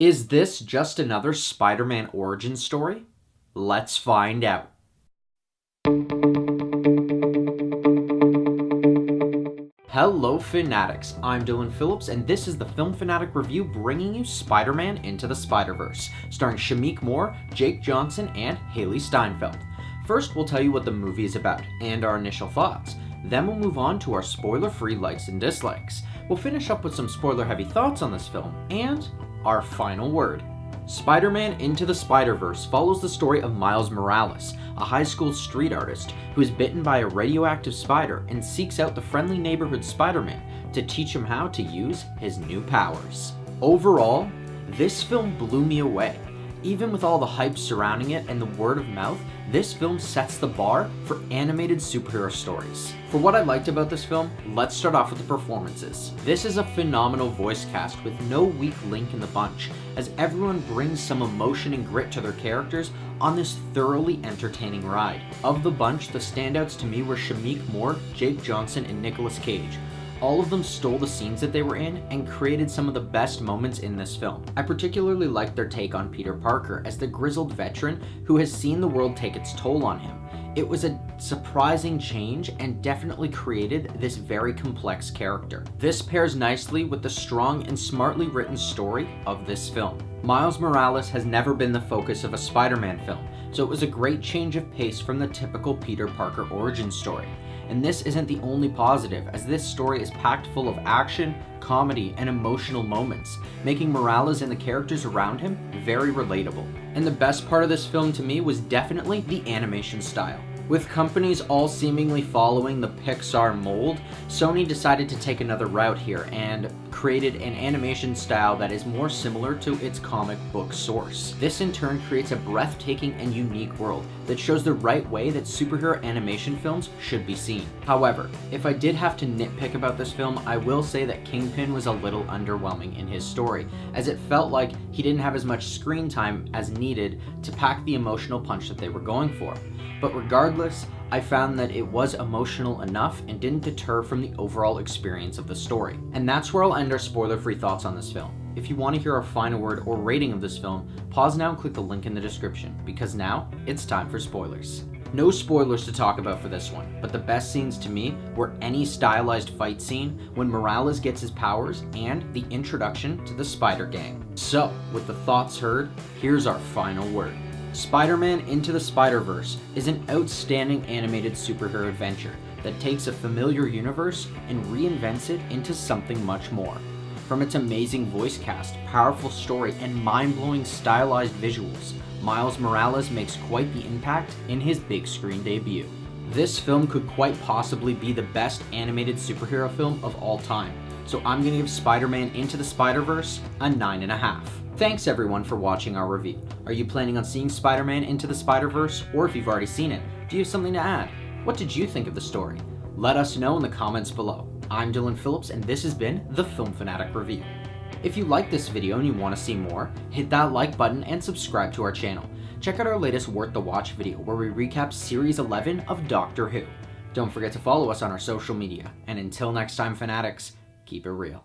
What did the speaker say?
Is this just another Spider-Man origin story? Let's find out. Hello Fanatics, I'm Phillips and this is the Film Fanatic Review bringing you Spider-Man Into the Spider-Verse, starring Shameik Moore, Jake Johnson, and Hailee Steinfeld. First, we'll tell you what the movie is about and our initial thoughts. Then we'll move on to our spoiler-free likes and dislikes. We'll finish up with some spoiler-heavy thoughts on this film, and our final word. Spider-Man Into the Spider-Verse follows the story of Miles Morales, a high school street artist who is bitten by a radioactive spider and seeks out the friendly neighborhood Spider-Man to teach him how to use his new powers. Overall, this film blew me away. Even with all the hype surrounding it and the word of mouth, this film sets the bar for animated superhero stories. For what I liked about this film, let's start off with the performances. This is a phenomenal voice cast with no weak link in the bunch, as everyone brings some emotion and grit to their characters on this thoroughly entertaining ride. Of the bunch, the standouts to me were Shameik Moore, Jake Johnson, and Nicolas Cage. All of them stole the scenes that they were in and created some of the best moments in this film. I particularly liked their take on Peter Parker as the grizzled veteran who has seen the world take its toll on him. It was a surprising change and definitely created this very complex character. This pairs nicely with the strong and smartly written story of this film. Miles Morales has never been the focus of a Spider-Man film, so it was a great change of pace from the typical Peter Parker origin story. And this isn't the only positive, as this story is packed full of action, comedy, and emotional moments, making Morales and the characters around him very relatable. And the best part of this film to me was definitely the animation style. With companies all seemingly following the Pixar mold, Sony decided to take another route here and created an animation style that is more similar to its comic book source. This in turn creates a breathtaking and unique world that shows the right way that superhero animation films should be seen. However, if I did have to nitpick about this film, I will say that Kingpin was a little underwhelming in his story, as it felt like he didn't have as much screen time as needed to pack the emotional punch that they were going for. But regardless, I found that it was emotional enough and didn't deter from the overall experience of the story. And that's where I'll end our spoiler-free thoughts on this film. If you want to hear our final word or rating of this film, pause now and click the link in the description, because now it's time for spoilers. No spoilers to talk about for this one, but the best scenes to me were any stylized fight scene when Morales gets his powers and the introduction to the Spider Gang. So, with the thoughts heard, here's our final word. Spider-Man Into the Spider-Verse is an outstanding animated superhero adventure that takes a familiar universe and reinvents it into something much more. From its amazing voice cast, powerful story, and mind-blowing stylized visuals, Miles Morales makes quite the impact in his big screen debut. This film could quite possibly be the best animated superhero film of all time, so I'm gonna give Spider-Man Into the Spider-Verse a 9.5. Thanks everyone for watching our review. Are you planning on seeing Spider-Man Into the Spider-Verse? Or if you've already seen it, do you have something to add? What did you think of the story? Let us know in the comments below. I'm Phillips and this has been the Film Fanatic Review. If you like this video and you want to see more, hit that like button and subscribe to our channel. Check out our latest Worth the Watch video where we recap Series 11 of Doctor Who. Don't forget to follow us on our social media. And until next time, Fanatics, keep it real.